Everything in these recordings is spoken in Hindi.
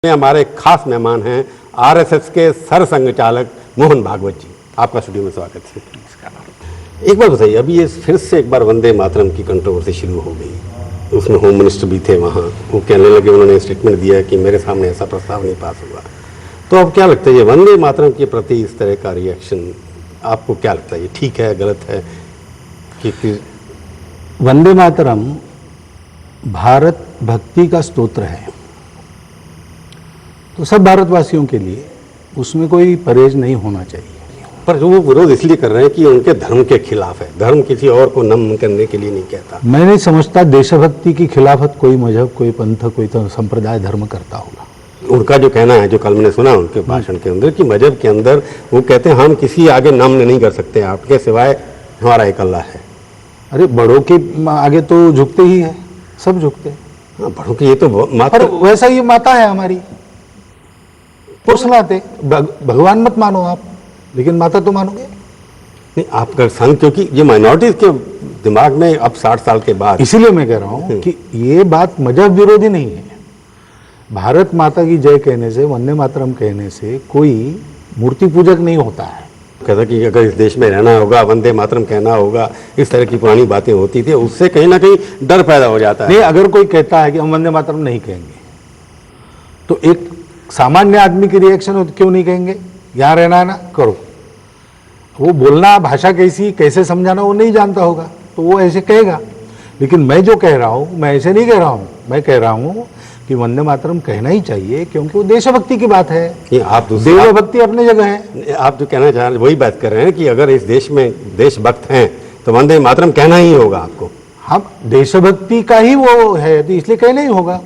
में हमारे खास मेहमान हैं आरएसएस के सरसंघ चालक मोहन भागवत जी। आपका स्टूडियो में स्वागत है। एक बार बताइए, अभी ये फिर से एक बार वंदे मातरम की कंट्रोवर्सी शुरू हो गई। उसमें होम मिनिस्टर भी थे वहाँ, वो कहने लगे, उन्होंने स्टेटमेंट दिया कि मेरे सामने ऐसा प्रस्ताव नहीं पास हुआ। तो अब क्या लगता है, ये वंदे मातरम के प्रति इस तरह का रिएक्शन आपको क्या लगता है, ये ठीक है गलत है? कि वंदे मातरम भारत भक्ति का स्तोत्र है, तो सब भारतवासियों के लिए उसमें कोई परहेज नहीं होना चाहिए। पर जो वो विरोध इसलिए कर रहे हैं कि उनके धर्म के खिलाफ है, धर्म किसी और को नमन करने के लिए नहीं कहता। मैं नहीं समझता देशभक्ति की खिलाफत कोई मजहब, कोई पंथ, कोई तो संप्रदाय, धर्म करता होगा। उनका जो कहना है, जो कल मैंने सुना उनके भाषण के अंदर, कि मजहब के अंदर वो कहते हैं हम किसी आगे नमन नहीं कर सकते, आपके सिवाय हमारा एक अल्लाह है। अरे बड़ों के आगे तो झुकते ही है, सब झुकते हैं। हाँ, बड़ों की ये तो माता, वैसा ये माता है हमारी, पुरुषलाते भगवान मत मानो आप, लेकिन माता तो मानोगे नहीं आपका संघ, क्योंकि ये माइनॉरिटीज के दिमाग में अब 60 साल के बाद, इसीलिए मैं कह रहा हूं कि ये बात मजहब विरोधी नहीं है। भारत माता की जय कहने से, वंदे मातरम कहने से कोई मूर्ति पूजक नहीं होता है। कहता कि अगर इस देश में रहना होगा, वंदे मातरम कहना होगा, इस तरह की पुरानी बातें होती थी, उससे कहीं ना कहीं डर पैदा हो जाता है। नहीं, अगर कोई कहता है कि हम वंदे मातरम नहीं कहेंगे, तो एक सामान्य आदमी की रिएक्शन हो, क्यों नहीं कहेंगे, यहाँ रहना है ना, करो। वो बोलना, भाषा कैसी, कैसे समझाना वो नहीं जानता होगा, तो वो ऐसे कहेगा। लेकिन मैं जो कह रहा हूँ, मैं ऐसे नहीं कह रहा हूँ, मैं कह रहा हूँ कि वंदे मातरम कहना ही चाहिए, क्योंकि वो देशभक्ति की बात है। आप देशभक्ति अपनी जगह है। आप जो कहना चाह रहे हैं वही बात कर रहे हैं कि अगर इस देश में देशभक्त हैं तो वंदे मातरम कहना ही होगा आपको। हम देशभक्ति का ही वो है, तो इसलिए कहना ही होगा,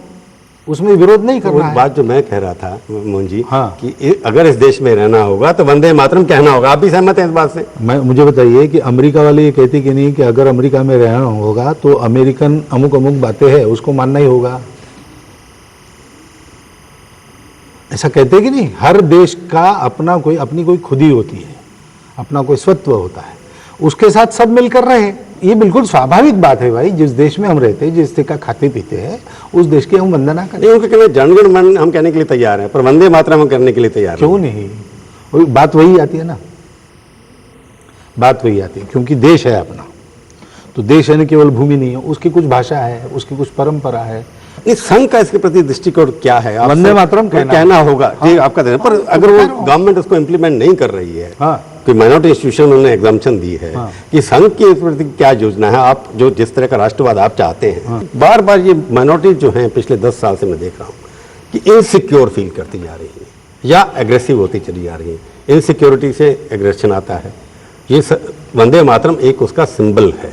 उसमें विरोध नहीं करना है। बात जो मैं कह रहा था मोहन जी, हाँ, कि अगर इस देश में रहना होगा तो वंदे मातरम कहना होगा। आप भी सहमत हैं इस बात से? मुझे बताइए कि अमेरिका वाले ये कहते कि नहीं कि अगर अमेरिका में रहना होगा तो अमेरिकन अमुक अमुक बातें हैं, उसको मानना ही होगा, ऐसा कहते कि नहीं? हर देश का अपना कोई, अपनी कोई खुदी होती है, अपना कोई स्वत्व होता है, उसके साथ सब मिलकर रहे। ये बिल्कुल स्वाभाविक बात है भाई। जिस देश में हम रहते हैं, जिस देश का खाते पीते हैं, उस देश की हम वंदना करें। उनके कहने जनगण मन हम कहने के लिए तैयार हैं, पर वंदे मातरम हम करने के लिए तैयार क्यों नहीं? बात वही आती है ना, बात वही आती है, क्योंकि देश है अपना। तो देश है न केवल भूमि नहीं है, उसकी कुछ भाषा है, उसकी कुछ परंपरा है। इस संघ का इसके प्रति दृष्टिकोण क्या है? वंदे मातरम कहना होगा, जी आपका देना। पर अगर वो गवर्नमेंट उसको इम्प्लीमेंट नहीं कर रही है, कि माइनॉरिटी इंस्टीट्यूशन उन्होंने एग्जाम्पशन दी है, कि संघ की इस प्रति क्या योजना है? आप जो जिस तरह का राष्ट्रवाद आप चाहते हैं, बार बार ये माइनॉरिटी जो है पिछले 10 साल से मैं देख रहा हूँ कि इनसिक्योर फील करती जा रही है या एग्रेसिव होती चली जा रही है। इनसिक्योरिटी से एग्रेशन आता है। ये वंदे मातरम एक उसका सिंबल है।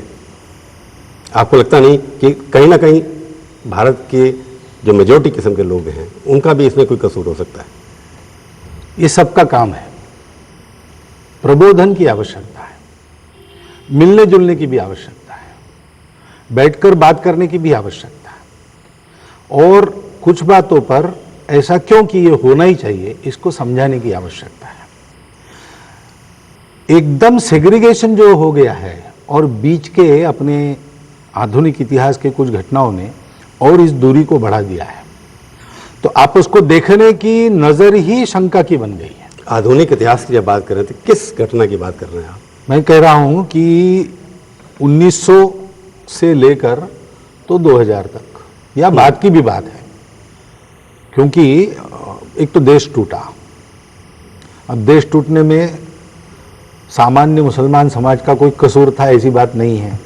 आपको लगता नहीं कि कहीं ना कहीं भारत के जो मेजॉरिटी किस्म के लोग हैं उनका भी इसमें कोई कसूर हो सकता है? ये सबका काम है। प्रबोधन की आवश्यकता है, मिलने जुलने की भी आवश्यकता है, बैठकर बात करने की भी आवश्यकता है, और कुछ बातों पर ऐसा क्यों कि ये होना ही चाहिए, इसको समझाने की आवश्यकता है। एकदम सेग्रीगेशन जो हो गया है, और बीच के अपने आधुनिक इतिहास के कुछ घटनाओं ने और इस दूरी को बढ़ा दिया है। तो आप उसको देखने की नजर ही शंका की बन गई है। आधुनिक इतिहास की जब बात कर रहे थे, किस घटना की बात कर रहे हैं आप? मैं कह रहा हूं कि 1900 से लेकर तो 2000 तक, या बाद की भी बात है, क्योंकि एक तो देश टूटा। अब देश टूटने में सामान्य मुसलमान समाज का कोई कसूर था ऐसी बात नहीं है,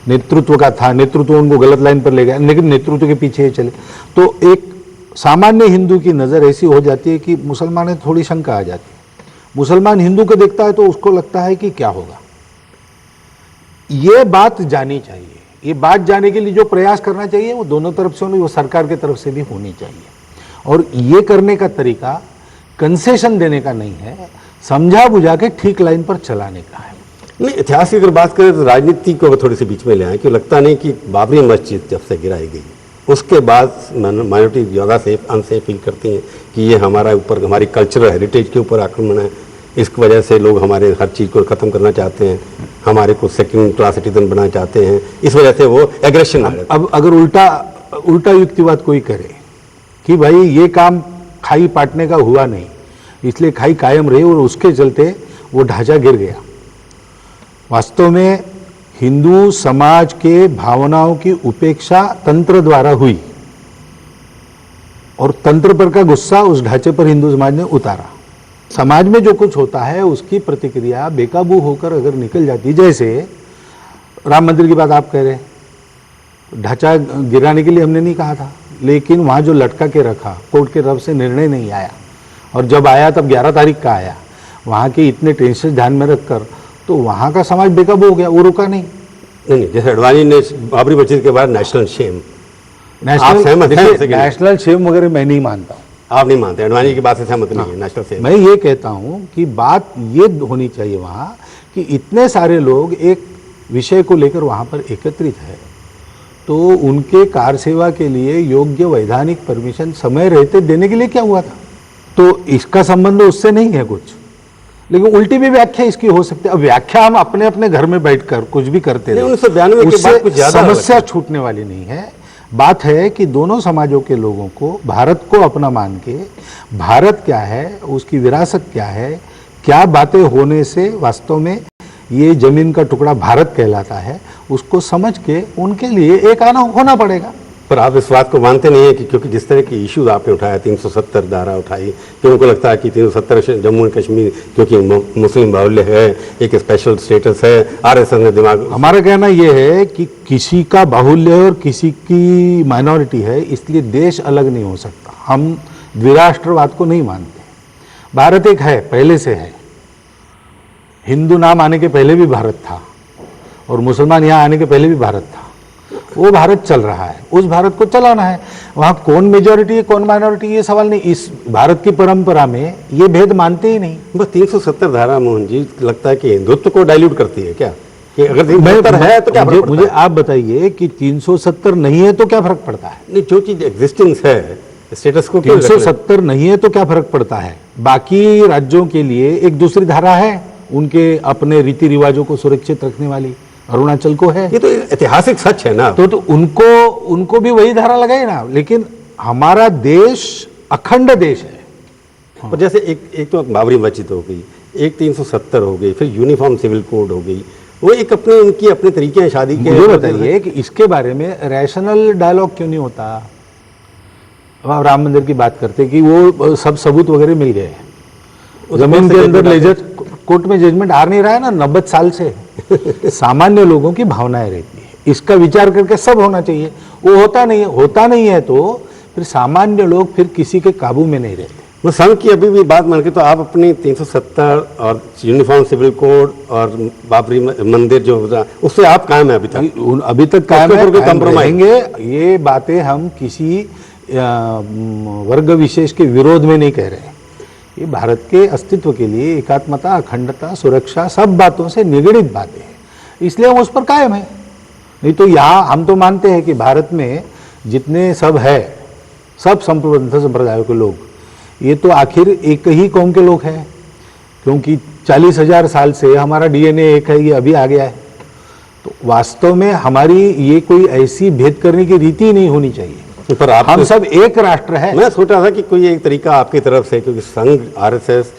नेतृत्व का था। नेतृत्व उनको गलत लाइन पर ले गया, लेकिन नेतृत्व के पीछे चले। तो एक सामान्य हिंदू की नज़र ऐसी हो जाती है कि मुसलमान में थोड़ी शंका आ जाती है। मुसलमान हिंदू को देखता है तो उसको लगता है कि क्या होगा। ये बात जानी चाहिए। ये बात जाने के लिए जो प्रयास करना चाहिए वो दोनों तरफ से होनी, वो सरकार की तरफ से भी होनी चाहिए। और ये करने का तरीका कंसेशन देने का नहीं है, समझा बुझा के ठीक लाइन पर चलाने का है। नहीं, इतिहास की अगर बात करें तो राजनीति को थोड़ी सी बीच में ले आए। क्यों लगता नहीं कि बाबरी मस्जिद जब से गिराई गई उसके बाद माइनॉरिटी ज़्यादा सेफ अनसेफ फील करती हैं कि ये हमारा ऊपर, हमारी कल्चरल हेरिटेज के ऊपर आक्रमण है, इसकी वजह से लोग हमारे हर चीज़ को ख़त्म करना चाहते हैं, हमारे को सेकंड क्लास सिटीजन बनाना चाहते हैं, इस वजह से वो एग्रेशन आ रहा है। अब अगर उल्टा युक्तिवाद कोई करे कि भाई ये काम खाई पाटने का हुआ नहीं, इसलिए खाई कायम रही और उसके चलते वो ढांचा गिर गया। वास्तव में हिंदू समाज के भावनाओं की उपेक्षा तंत्र द्वारा हुई और तंत्र पर का गुस्सा उस ढांचे पर हिंदू समाज ने उतारा। समाज में जो कुछ होता है उसकी प्रतिक्रिया बेकाबू होकर अगर निकल जाती, जैसे राम मंदिर की बात आप कह रहे हैं, ढांचा गिराने के लिए हमने नहीं कहा था, लेकिन वहाँ जो लटका के रखा, कोर्ट के तरफ से निर्णय नहीं आया, और जब आया तब 11 तारीख का आया, वहाँ के इतने टेंशन ध्यान में रखकर तो वहाँ का समाज बेकाबू हो गया, वो रुका नहीं। नहीं, जैसे अडवाणी ने बाबरी मस्जिद के बाद नेशनल शेम, नेशनल शेम वगैरह मैं नहीं मानता हूँ। आप नहीं मानते, अडवाणी की बात से सहमत नहीं है नेशनल शेम। मैं ये कहता हूँ कि बात ये होनी चाहिए वहाँ कि इतने सारे लोग एक विषय को लेकर वहाँ पर एकत्रित है, तो उनके कार सेवा के लिए योग्य वैधानिक परमिशन समय रहते देने के लिए क्या हुआ था? तो इसका संबंध उससे नहीं है कुछ, लेकिन उल्टी भी व्याख्या इसकी हो सकती है। अब व्याख्या हम अपने अपने घर में बैठकर कुछ भी करते रहे, उससे समस्या छूटने वाली नहीं है। बात है कि दोनों समाजों के लोगों को भारत को अपना मान के, भारत क्या है, उसकी विरासत क्या है, क्या बातें होने से वास्तव में ये जमीन का टुकड़ा भारत कहलाता है, उसको समझ के उनके लिए एक आना होना पड़ेगा। पर आप इस बात को मानते नहीं है कि क्योंकि जिस तरह की इश्यूज आपने उठाया, 370 धारा उठाई, कि उनको लगता है कि 370 जम्मू एंड कश्मीर क्योंकि मुस्लिम बाहुल्य है, एक स्पेशल स्टेटस है, आरएसएस ने दिमाग। हमारा कहना यह है कि किसी का बाहुल्य और किसी की माइनॉरिटी है, इसलिए देश अलग नहीं हो सकता। हम द्विराष्ट्रवाद को नहीं मानते। भारत एक है, पहले से है। हिंदू नाम आने के पहले भी भारत था और मुसलमान यहाँ आने के पहले भी भारत था। वो भारत चल रहा है, उस भारत को चलाना है। वहाँ कौन मेजॉरिटी है कौन माइनॉरिटी ये सवाल नहीं। इस भारत की परंपरा में ये भेद मानते ही नहीं। बस 370 धारा मोहन जी लगता है कि हिंदुत्व को डाइल्यूट करती है क्या? कि अगर 370 है तो क्या फर्क पड़ता है? मुझे आप बताइए कि 370 नहीं है तो क्या फर्क पड़ता है? नहीं, जो चीज एग्जिस्टेंस है, स्टेटस को 370 नहीं है तो क्या फर्क पड़ता है? बाकी राज्यों के लिए एक दूसरी धारा है, उनके अपने रीति रिवाजों को सुरक्षित रखने वाली। अरुणाचल को है। ये तो ऐतिहासिक सच है ना। तो उनको भी वही धारा लगाए ना। लेकिन हमारा देश अखंड देश है। और जैसे एक तो बाबरी मस्जिद हो गई, एक 370 हो गई, फिर यूनिफॉर्म सिविल कोड हो गई, वो एक अपने उनकी अपने तरीके हैं शादी के। मुझे बताइए कि इसके बारे में रैशनल डायलॉग क्यों नहीं होता? अब राम मंदिर की बात करते कि वो सब सबूत वगैरह मिल गए, जमीन के अंदर लेजर कोर्ट में जजमेंट आ नहीं रहा है ना 90 साल से। सामान्य लोगों की भावनाएं रहती है, इसका विचार करके सब होना चाहिए। वो होता नहीं है तो फिर सामान्य लोग फिर किसी के काबू में नहीं रहते। वो संघ की अभी भी बात मान के तो आप अपनी 370 और यूनिफॉर्म सिविल कोड और बाबरी मंदिर जो उससे आप कायम है अभी तक कायम रहेंगे। ये बातें हम किसी वर्ग विशेष के विरोध में नहीं कह रहे। ये भारत के अस्तित्व के लिए एकात्मता, अखंडता, सुरक्षा सब बातों से निगड़ित बातें हैं, इसलिए हम उस पर कायम है। नहीं तो यहाँ हम तो मानते हैं कि भारत में जितने सब है, सब संप्रदाय संप्रदायों के लोग, ये तो आखिर एक ही कौम के लोग हैं, क्योंकि 40,000 साल से हमारा डीएनए एक है, ये अभी आ गया है। तो वास्तव में हमारी ये कोई ऐसी भेद करने की रीति नहीं होनी चाहिए। पर हम सब एक राष्ट्र है। मैं सोच रहा था कि कोई एक तरीका आपकी तरफ से, क्योंकि संघ, आरएसएस,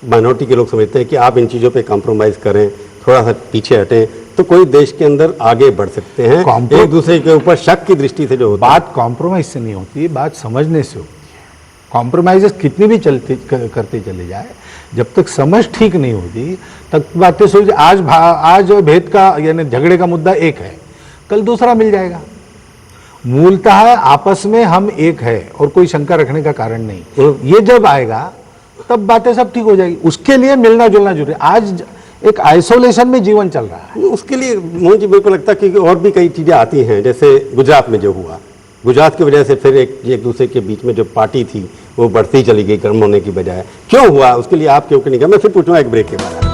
माइनॉरिटी के लोग समझते हैं कि आप इन चीज़ों पे कॉम्प्रोमाइज़ करें, थोड़ा सा पीछे हटें, तो कोई देश के अंदर आगे बढ़ सकते हैं। एक दूसरे के ऊपर शक की दृष्टि से जो होता बात कॉम्प्रोमाइज से नहीं होती, बात समझने से होती है। कॉम्प्रोमाइज कितनी भी करते चले जाए, जब तक समझ ठीक नहीं होती तब बातें सोच। आज भेद का यानी झगड़े का मुद्दा एक है, कल दूसरा मिल जाएगा। मूलतः आपस में हम एक है और कोई शंका रखने का कारण नहीं। ये जब आएगा तब बातें सब ठीक हो जाएगी। उसके लिए मिलना जुलना जरूरी है। आज एक आइसोलेशन में जीवन चल रहा है। उसके लिए मोहन जी मेरे को लगता है कि और भी कई चीज़ें आती हैं, जैसे गुजरात में जो हुआ, गुजरात की वजह से फिर एक दूसरे के बीच में जो पार्टी थी वो बढ़ती चली गई, कर्म होने की बजाय। क्यों हुआ उसके लिए आप क्यों नहीं कहा? मैं फिर पूछूंगा एक ब्रेक के बाद।